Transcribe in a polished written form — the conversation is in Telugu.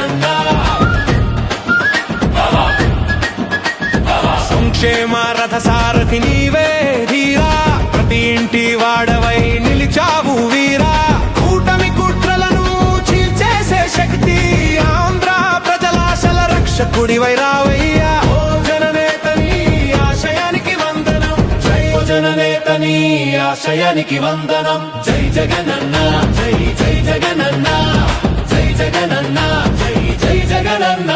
జగనన్న సంక్షేమ రథ సారథి నీవే ధీరా ప్రతి ఇంటి వాడవై నిలిచావు వీరా కూటమి కుట్రలను చీల్చేసే శక్తి ఆంధ్ర ప్రజలాశల రక్షకుడివై రావయ్యా ఓ జననేతని ఆశయానికి వందనం జై జననేతని ఆశయానికి వందనం జై జగనన్న జై జై జగనన్న జై జగనన్న జై జై జగనన్న